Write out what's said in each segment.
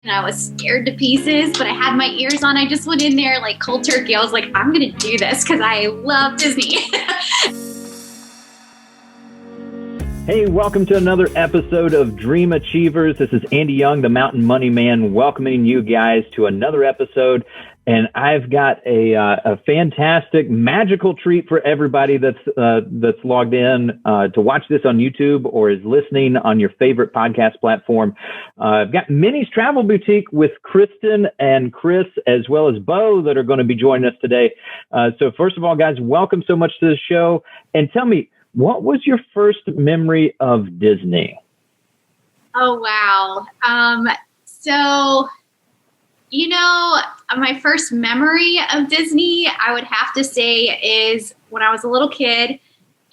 And I was scared to pieces, but I had my ears on. I just went in there like cold turkey. I was like, I'm going to do this because I love Disney. Hey, welcome to another episode of Dream Achievers. This is Andy Young, the Mountain Money Man, welcoming you guys to another episode. And I've got a fantastic, magical treat for everybody that's logged in to watch this on YouTube or is listening on your favorite podcast platform. I've got Minnie's Travel Boutique with Kristen and Chris, as well as Bo, that are going to be joining us today. So first of all, guys, welcome so much to the show. And tell me, what was your first memory of Disney? Oh, wow. My first memory of Disney, I would have to say, is when I was a little kid.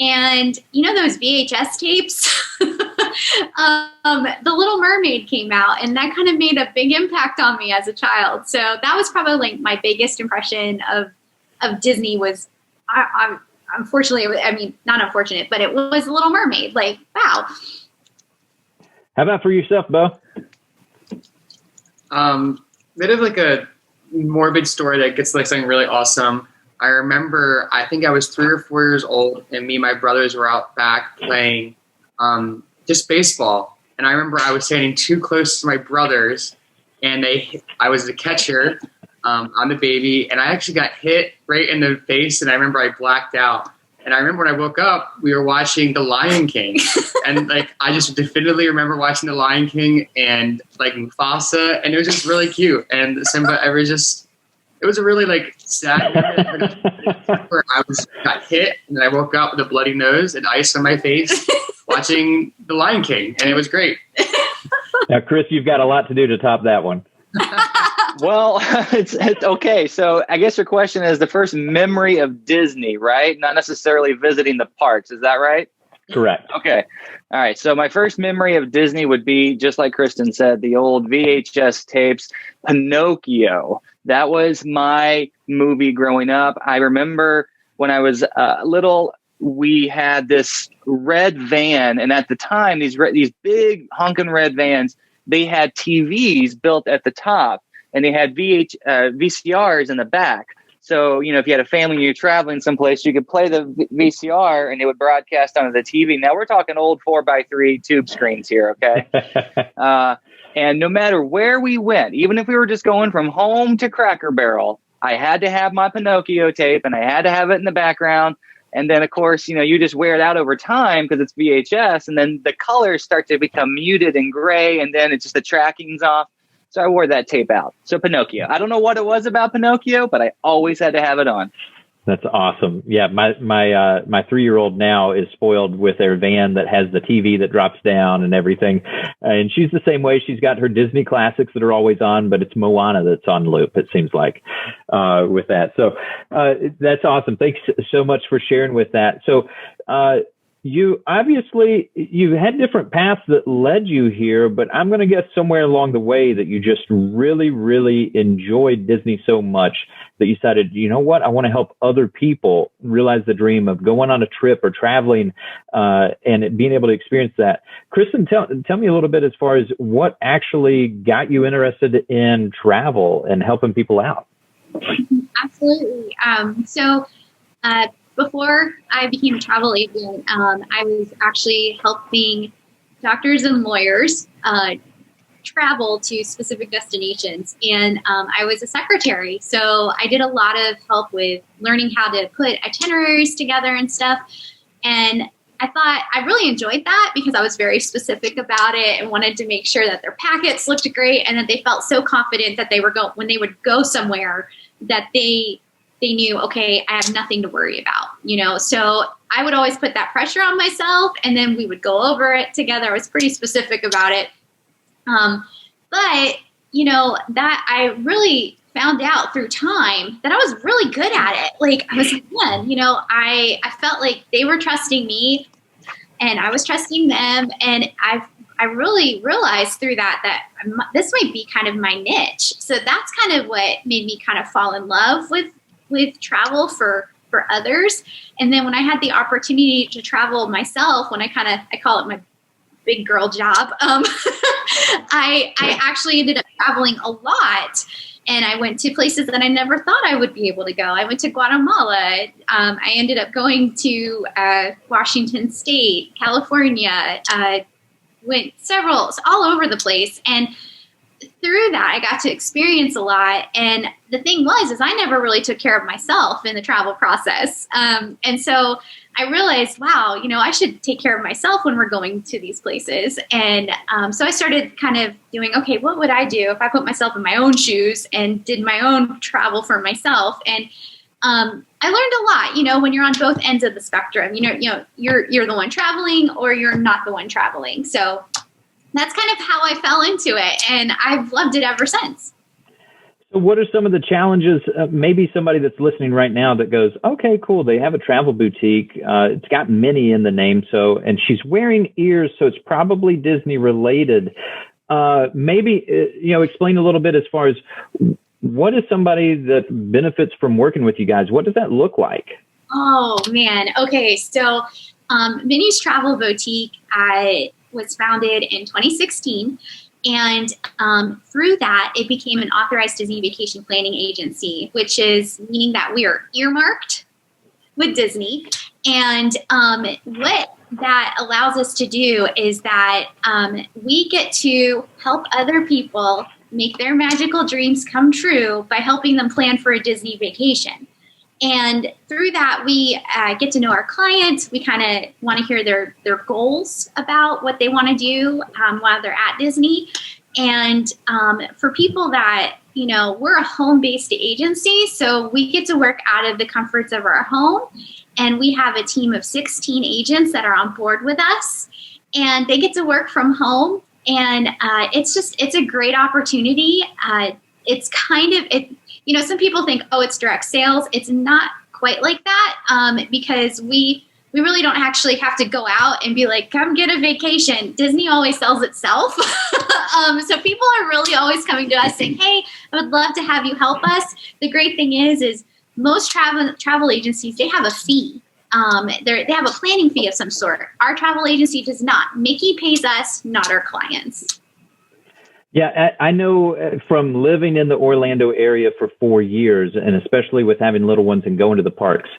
And you know those VHS tapes? The Little Mermaid came out, and that kind of made a big impact on me as a child. So that was probably like my biggest impression of Disney was, unfortunately, I mean, not unfortunate, but it was The Little Mermaid. Like, wow. How about for yourself, Bo? Bit of like a morbid story that gets like something really awesome. I remember, I think I was 3 or 4 years old, and me and my brothers were out back playing just baseball. And I remember I was standing too close to my brothers, and I was the catcher. I'm the baby, and I actually got hit right in the face, and I remember I blacked out. And I remember when I woke up, we were watching The Lion King, and like I just definitively remember watching The Lion King and like Mufasa, and it was just really cute. And Simba, it was a really like sad moment where I got hit, and then I woke up with a bloody nose and ice on my face watching The Lion King, and it was great. Now, Chris, you've got a lot to do to top that one. Well, it's okay. So I guess your question is the first memory of Disney, right? Not necessarily visiting the parks. Is that right? Correct. Okay. All right. So my first memory of Disney would be, just like Kristen said, the old VHS tapes, Pinocchio. That was my movie growing up. I remember when I was little, we had this red van. And at the time, these big honking red vans, they had TVs built at the top. And they had VCRs in the back. So, if you had a family and you're traveling someplace, you could play the VCR and it would broadcast onto the TV. Now, we're talking old 4x3 tube screens here, okay? And no matter where we went, even if we were just going from home to Cracker Barrel, I had to have my Pinocchio tape and I had to have it in the background. And then, of course, you just wear it out over time because it's VHS. And then the colors start to become muted and gray. And then it's just the tracking's off. So I wore that tape out. So Pinocchio. I don't know what it was about Pinocchio, but I always had to have it on. That's awesome. Yeah, my 3-year-old now is spoiled with their van that has the TV that drops down and everything. And she's the same way. She's got her Disney classics that are always on, but it's Moana that's on loop, it seems like, with that. So that's awesome. Thanks so much for sharing with that. So you had different paths that led you here, but I'm going to guess somewhere along the way that you just really, really enjoyed Disney so much that you decided, you know what, I want to help other people realize the dream of going on a trip or traveling and being able to experience that. Kristen, tell me a little bit as far as what actually got you interested in travel and helping people out. Absolutely. Before I became a travel agent, I was actually helping doctors and lawyers travel to specific destinations. And I was a secretary. So I did a lot of help with learning how to put itineraries together and stuff. And I thought I really enjoyed that because I was very specific about it and wanted to make sure that their packets looked great and that they felt so confident that they were when they would go somewhere that they knew, okay, I have nothing to worry about, So I would always put that pressure on myself, and then we would go over it together. I was pretty specific about it. But that I really found out through time that I was really good at it. Like, I was like, man, I felt like they were trusting me and I was trusting them. And I really realized through that this might be kind of my niche. So that's kind of what made me kind of fall in love with travel for others. And then when I had the opportunity to travel myself, when I call it my big girl job, I actually ended up traveling a lot. And I went to places that I never thought I would be able to go. I went to Guatemala. I ended up going to Washington State, California, went all over the place. And through that, I got to experience a lot. And the thing is I never really took care of myself in the travel process. And so I realized, wow, I should take care of myself when we're going to these places. And so I started kind of doing, okay, what would I do if I put myself in my own shoes and did my own travel for myself? And I learned a lot, when you're on both ends of the spectrum, you're the one traveling or you're not the one traveling. So that's kind of how I fell into it. And I've loved it ever since. So what are some of the challenges? Maybe somebody that's listening right now that goes, okay, cool. They have a travel boutique. It's got Minnie in the name. And she's wearing ears. So it's probably Disney related. Maybe, explain a little bit as far as what is somebody that benefits from working with you guys? What does that look like? Oh, man. Okay. So Minnie's Travel Boutique was founded in 2016. And through that, it became an authorized Disney vacation planning agency, which is meaning that we are earmarked with Disney. And what that allows us to do is that we get to help other people make their magical dreams come true by helping them plan for a Disney vacation. And through that, we get to know our clients. We kind of want to hear their goals about what they want to do while they're at Disney. And for people that, we're a home-based agency, so we get to work out of the comforts of our home. And we have a team of 16 agents that are on board with us. And they get to work from home. And it's a great opportunity. It's kind of, some people think, oh, it's direct sales. It's not quite like that because we really don't actually have to go out and be like, come get a vacation. Disney always sells itself. So people are really always coming to us saying, hey, I would love to have you help us. The great thing is most travel agencies, they have a fee. They have a planning fee of some sort. Our travel agency does not. Mickey pays us, not our clients. Yeah, I know from living in the Orlando area for 4 years, and especially with having little ones and going to the parks,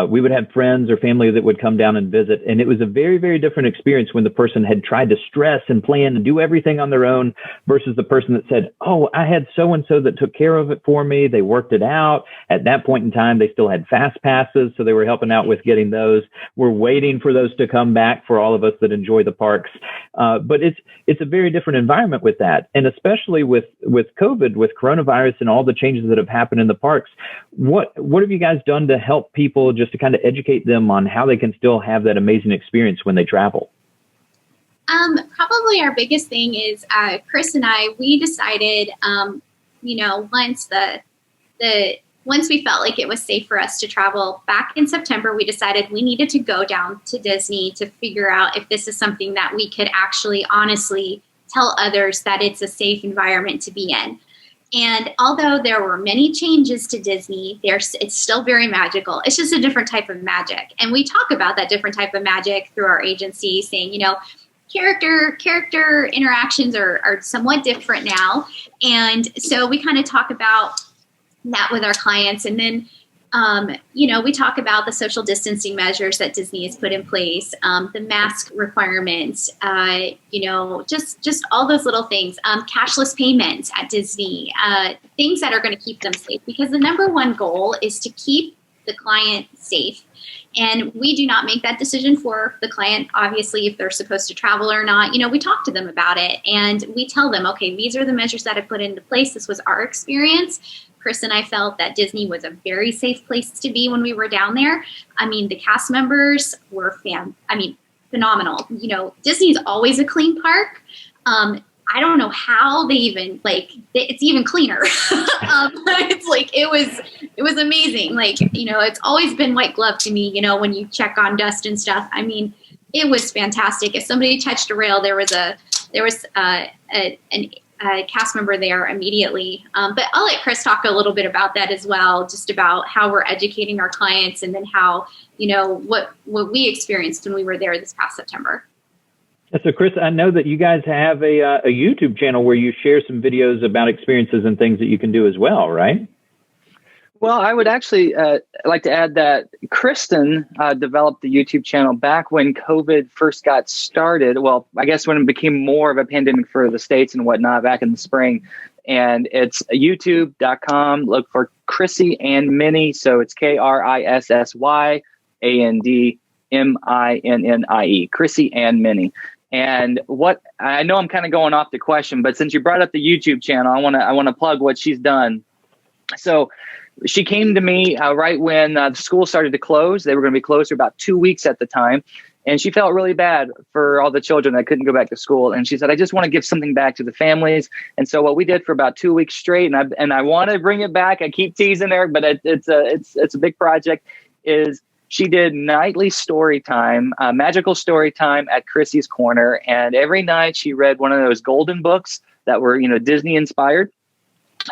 we would have friends or family that would come down and visit. And it was a very, very different experience when the person had tried to stress and plan and do everything on their own versus the person that said, oh, I had so-and-so that took care of it for me. They worked it out. At that point in time, they still had fast passes, so they were helping out with getting those. We're waiting for those to come back for all of us that enjoy the parks. But it's a very different environment with that. And especially with COVID, with coronavirus and all the changes that have happened in the parks, what have you guys done to help people just to kind of educate them on how they can still have that amazing experience when they travel? Probably our biggest thing is Chris and I, we decided, once we felt like it was safe for us to travel back in September, we decided we needed to go down to Disney to figure out if this is something that we could actually honestly tell others that it's a safe environment to be in. And although there were many changes to Disney, it's still very magical. It's just a different type of magic. And we talk about that different type of magic through our agency, saying, character interactions are somewhat different now. And so we kind of talk about that with our clients. And then, we talk about the social distancing measures that Disney has put in place, the mask requirements, just all those little things, cashless payments at Disney, things that are going to keep them safe, because the number one goal is to keep the client safe. And we do not make that decision for the client, obviously, if they're supposed to travel or not. We talk to them about it and we tell them, okay, these are the measures that I put into place. This was our experience. Chris and I felt that Disney was a very safe place to be when we were down there. I mean, the cast members were phenomenal. Disney's always a clean park. I don't know how they even it's even cleaner. It was amazing. It's always been white glove to me, when you check on dust and stuff. I mean, it was fantastic. If somebody touched a rail, there was a cast member there immediately. But I'll let Chris talk a little bit about that as well, just about how we're educating our clients and then how, what we experienced when we were there this past September. So, Chris, I know that you guys have a YouTube channel where you share some videos about experiences and things that you can do as well, right? Well, I would actually like to add that Kristen developed the YouTube channel back when COVID first got started. Well, I guess when it became more of a pandemic for the States and whatnot back in the spring. And it's youtube.com. Look for Chrissy and Minnie. So it's KrissYandMinnie, Chrissy and Minnie. And what I know I'm kind of going off the question, but since you brought up the YouTube channel, I want to plug what she's done. So she came to me right when the school started to close. They were going to be closed for about 2 weeks at the time. And she felt really bad for all the children that couldn't go back to school. And she said, I just want to give something back to the families. And so what we did for about 2 weeks straight, and I want to bring it back. I keep teasing her, but it's a big project, is she did nightly story time, magical story time at Chrissy's Corner. And every night she read one of those golden books that were, Disney inspired.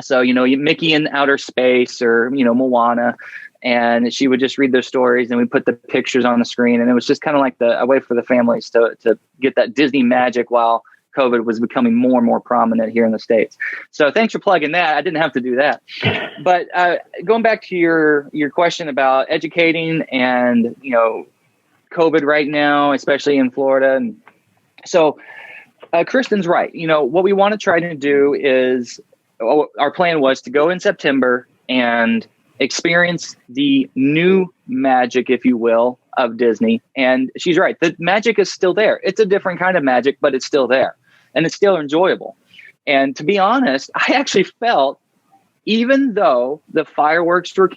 So, Mickey in outer space or, Moana. And she would just read those stories and we put the pictures on the screen. And it was just kind of like a way for the families to get that Disney magic while COVID was becoming more and more prominent here in the States. So thanks for plugging that. I didn't have to do that. But going back to your question about educating and, COVID right now, especially in Florida. And so Kristen's right. What we want to try to do is, our plan was to go in September and experience the new magic, if you will, of Disney. And she's right. The magic is still there. It's a different kind of magic, but it's still there and it's still enjoyable. And to be honest, I actually felt, even though the fireworks were,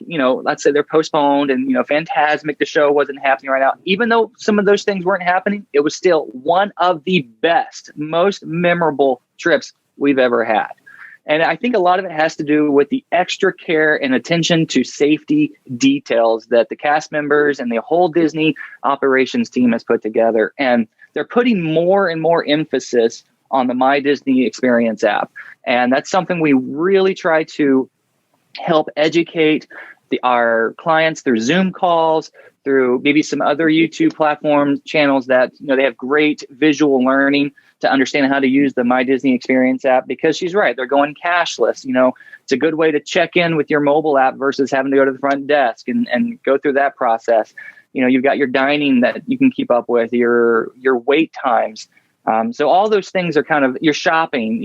let's say they're postponed and, Fantasmic, the show wasn't happening right now, even though some of those things weren't happening, it was still one of the best, most memorable trips we've ever had. And I think a lot of it has to do with the extra care and attention to safety details that the cast members and the whole Disney operations team has put together. And they're putting more and more emphasis on the My Disney Experience app. And that's something we really try to help educate our clients through Zoom calls, through maybe some other YouTube platforms, channels that, they have great visual learning to understand how to use the My Disney Experience app, because she's right. They're going cashless. It's a good way to check in with your mobile app versus having to go to the front desk and go through that process. You've got your dining that you can keep up with, your wait times. So all those things are kind of your shopping,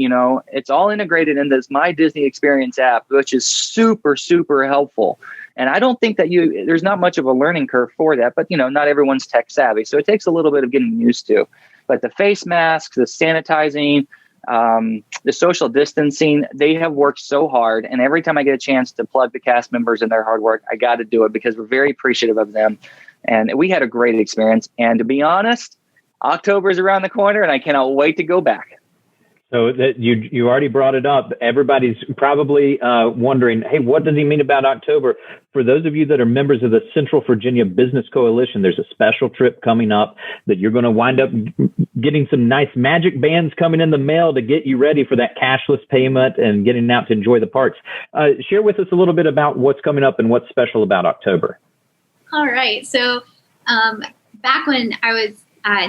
it's all integrated in this My Disney Experience app, which is super, super helpful. And I don't think that there's not much of a learning curve for that, but not everyone's tech savvy. So it takes a little bit of getting used to. But the face masks, the sanitizing, the social distancing, they have worked so hard. And every time I get a chance to plug the cast members and their hard work, I got to do it because we're very appreciative of them. And we had a great experience. And to be honest, October is around the corner and I cannot wait to go back. So that you already brought it up. Everybody's probably wondering, hey, what does he mean about October? For those of you that are members of the Central Virginia Business Coalition, there's a special trip coming up that you're going to wind up getting some nice magic bands coming in the mail to get you ready for that cashless payment and getting out to enjoy the parks. Share with us a little bit about what's coming up and what's special about October. All right. So back when I was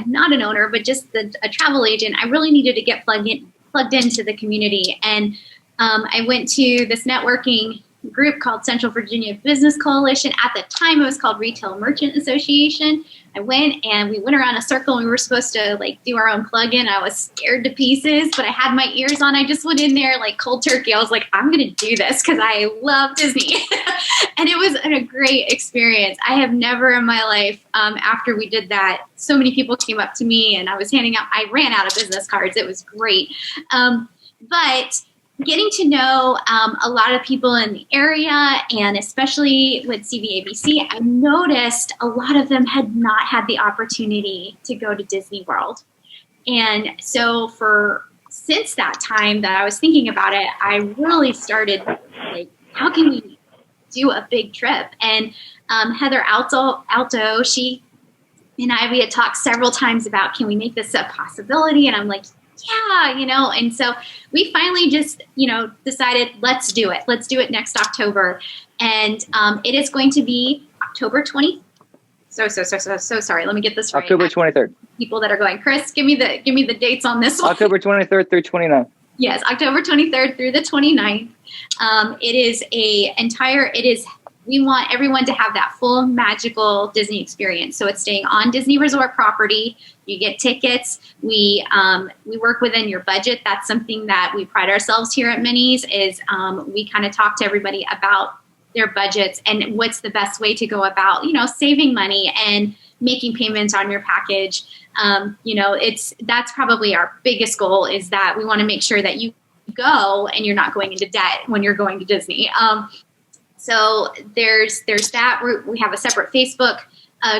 not an owner, but just a travel agent, I really needed to get plugged into the community. And I went to this networking group called Central Virginia Business Coalition. At the time, it was called Retail Merchant Association. I went and we went around a circle and we were supposed to do our own plug-in. I was scared to pieces, but I had my ears on. I just went in there like cold turkey. I was like, I'm going to do this because I love Disney. And it was a great experience. I have never in my life, after we did that, so many people came up to me and I ran out of business cards. It was great. But getting to know a lot of people in the area, and especially with CVABC, I noticed a lot of them had not had the opportunity to go to Disney World. And so since that time that I was thinking about it, I really started how can we do a big trip? And Heather Alto, she and we had talked several times about, can we make this a possibility? And I'm like, yeah, and so we finally just, decided, let's do it. Let's do it next October. And it is going to be October 27th So sorry. Let me get this right. October 23rd. People that are going, Chris, give me the dates on this one. October 23rd through 29th. Yes, October 23rd through the 29th. We want everyone to have that full magical Disney experience. So it's staying on Disney Resort property. You get tickets. We work within your budget. That's something that we pride ourselves here at Minnie's is we kind of talk to everybody about their budgets and what's the best way to go about, saving money and making payments on your package. That's probably our biggest goal is that we want to make sure that you go and you're not going into debt when you're going to Disney. So there's that. We have a separate Facebook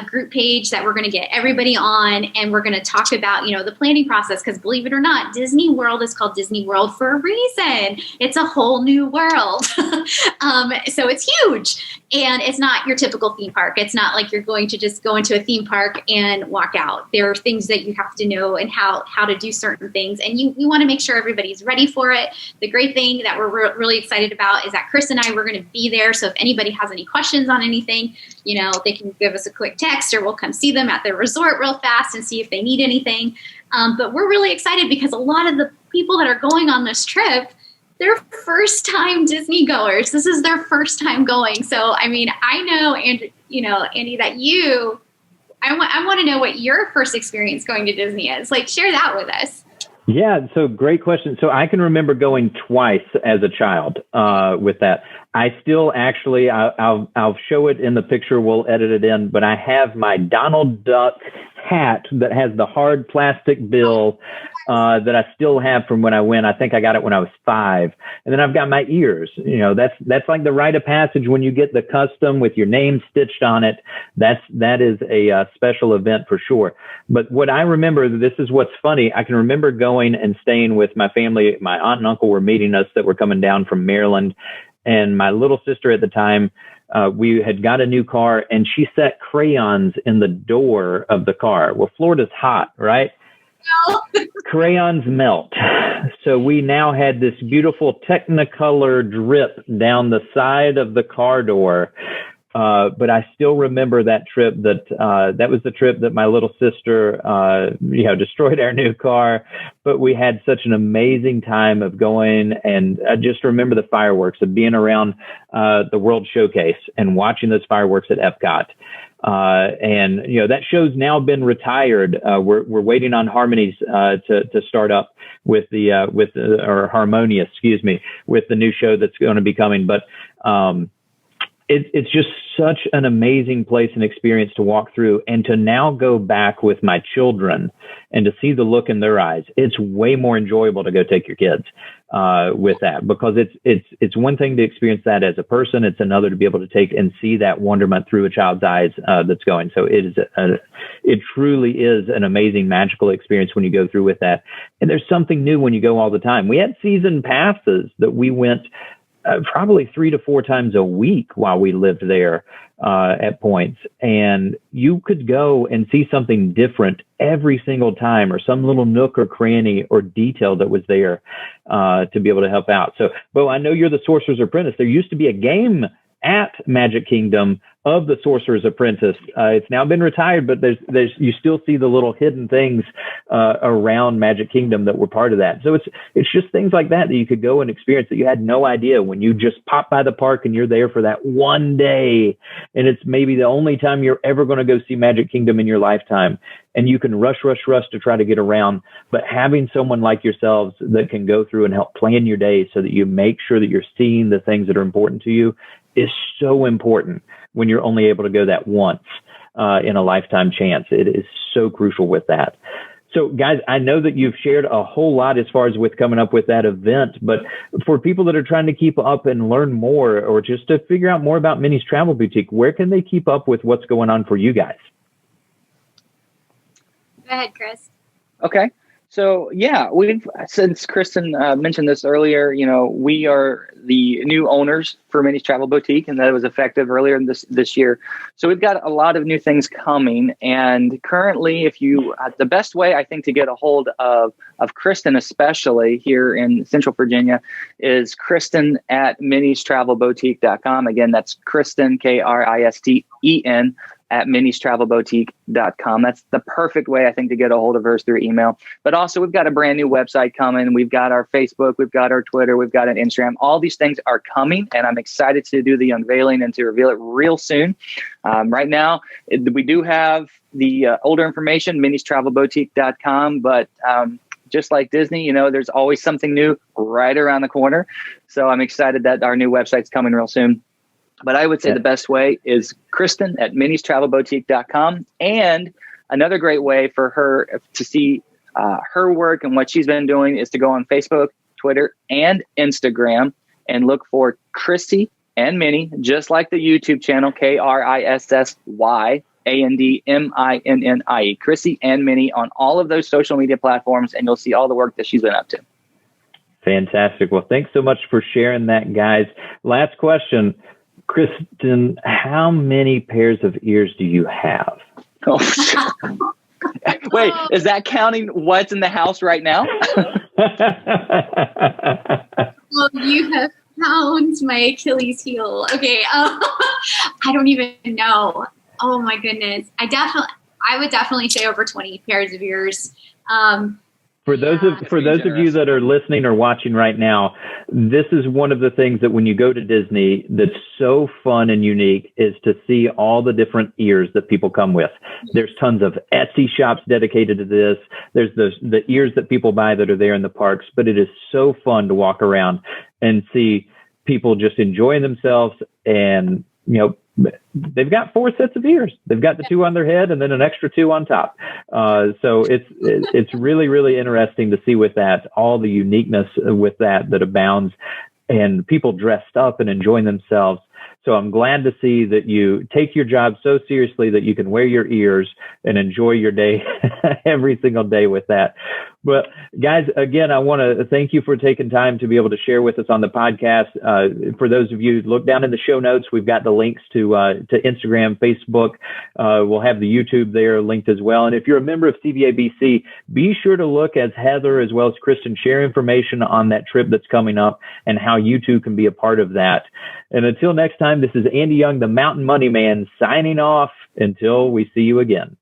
group page that we're going to get everybody on, and we're going to talk about, the planning process, because believe it or not, Disney World is called Disney World for a reason. It's a whole new world. So it's huge, and it's not your typical theme park. It's not like you're going to just go into a theme park and walk out. There are things that you have to know and how to do certain things, and we want to make sure everybody's ready for it. The great thing that we're really excited about is that Chris and I, we're going to be there. So if anybody has any questions on anything, they can give us a quick text, or we'll come see them at the resort real fast and see if they need anything. But we're really excited because a lot of the people that are going on this trip, they're first time Disney goers. This is their first time going. So, I know, Andy, that I want to know what your first experience going to Disney is. Like, share that with us. Yeah, so great question. So I can remember going twice as a child with that. I still actually, I'll show it in the picture. We'll edit it in. But I have my Donald Duck hat that has the hard plastic bill that I still have from when I went. I think I got it when I was 5. And then I've got my ears. That's like the rite of passage when you get the custom with your name stitched on it. That is a special event for sure. But what I remember, this is what's funny. I can remember going and staying with my family. My aunt and uncle were meeting us that were coming down from Maryland. And my little sister at the time, we had got a new car, and she set crayons in the door of the car. Well, Florida's hot, right? No. Crayons melt. So we now had this beautiful Technicolor drip down the side of the car door. But I still remember that trip that was the trip that my little sister, destroyed our new car. But we had such an amazing time of going. And I just remember the fireworks of being around the World Showcase and watching those fireworks at Epcot. And that show's now been retired. We're waiting on Harmonies to start up with or Harmonia, with the new show that's going to be coming. But it's just such an amazing place and experience to walk through, and to now go back with my children and to see the look in their eyes. It's way more enjoyable to go take your kids with that, because it's one thing to experience that as a person. It's another to be able to take and see that wonderment through a child's eyes that's going. So it truly is an amazing, magical experience when you go through with that. And there's something new when you go all the time. We had season passes that we went probably 3 to 4 times a week while we lived there at points. And you could go and see something different every single time, or some little nook or cranny or detail that was there to be able to help out. So, Bo, I know you're the Sorcerer's Apprentice. There used to be a game at Magic Kingdom of the Sorcerer's Apprentice. It's now been retired, but there's you still see the little hidden things around Magic Kingdom that were part of that. So it's just things like that you could go and experience that you had no idea when you just pop by the park and you're there for that one day, and it's maybe the only time you're ever going to go see Magic Kingdom in your lifetime, and you can rush to try to get around. But having someone like yourselves that can go through and help plan your day so that you make sure that you're seeing the things that are important to you is so important when you're only able to go that once in a lifetime chance. It is so crucial with that. So, guys, I know that you've shared a whole lot as far as with coming up with that event, but for people that are trying to keep up and learn more, or just to figure out more about Minnie's Travel Boutique, where can they keep up with what's going on for you guys? Go ahead, Chris. Okay. So, yeah, since Kristen mentioned this earlier, we are the new owners for Minnie's Travel Boutique, and that was effective earlier this year. So we've got a lot of new things coming. And currently, the best way, I think, to get a hold of Kristen, especially here in Central Virginia, is Kristen at minniestravelboutique.com. Again, that's Kristen, Kristen, at minniestravelboutique.com. That's the perfect way, I think, to get a hold of her through email. But also, we've got a brand new website coming. We've got our Facebook, we've got our Twitter, we've got an Instagram. All these things are coming, and I'm excited to do the unveiling and to reveal it real soon. Right now, we do have the older information, minniestravelboutique.com, but just like Disney, there's always something new right around the corner. So I'm excited that our new website's coming real soon. But I would say the best way is Kristen at minniestravelboutique.com. And another great way for her to see her work and what she's been doing is to go on Facebook, Twitter, and Instagram and look for Chrissy and Minnie, just like the YouTube channel, KRISSYANDMINNIE, Chrissy and Minnie on all of those social media platforms, and you'll see all the work that she's been up to. Fantastic. Well, thanks so much for sharing that, guys. Last question. Kristen, how many pairs of ears do you have? Oh, wait, is that counting what's in the house right now? Well, you have found my Achilles heel. Okay, I don't even know. Oh my goodness, I would definitely say over 20 pairs of ears. For those of you that are listening or watching right now, this is one of the things that when you go to Disney that's so fun and unique is to see all the different ears that people come with. There's tons of Etsy shops dedicated to this. There's the ears that people buy that are there in the parks, but it is so fun to walk around and see people just enjoying themselves. And, they've got 4 sets of ears. They've got the 2 on their head and then an extra 2 on top. So it's really, really interesting to see with that, all the uniqueness with that abounds, and people dressed up and enjoying themselves. So I'm glad to see that you take your job so seriously that you can wear your ears and enjoy your day every single day with that. But guys, again, I want to thank you for taking time to be able to share with us on the podcast. For those of you, look down in the show notes. We've got the links to Instagram, Facebook. We'll have the YouTube there linked as well. And if you're a member of CVABC, be sure to look as Heather as well as Kristen share information on that trip that's coming up and how you too can be a part of that. And until next time, this is Andy Young, the Mountain Money Man, signing off until we see you again.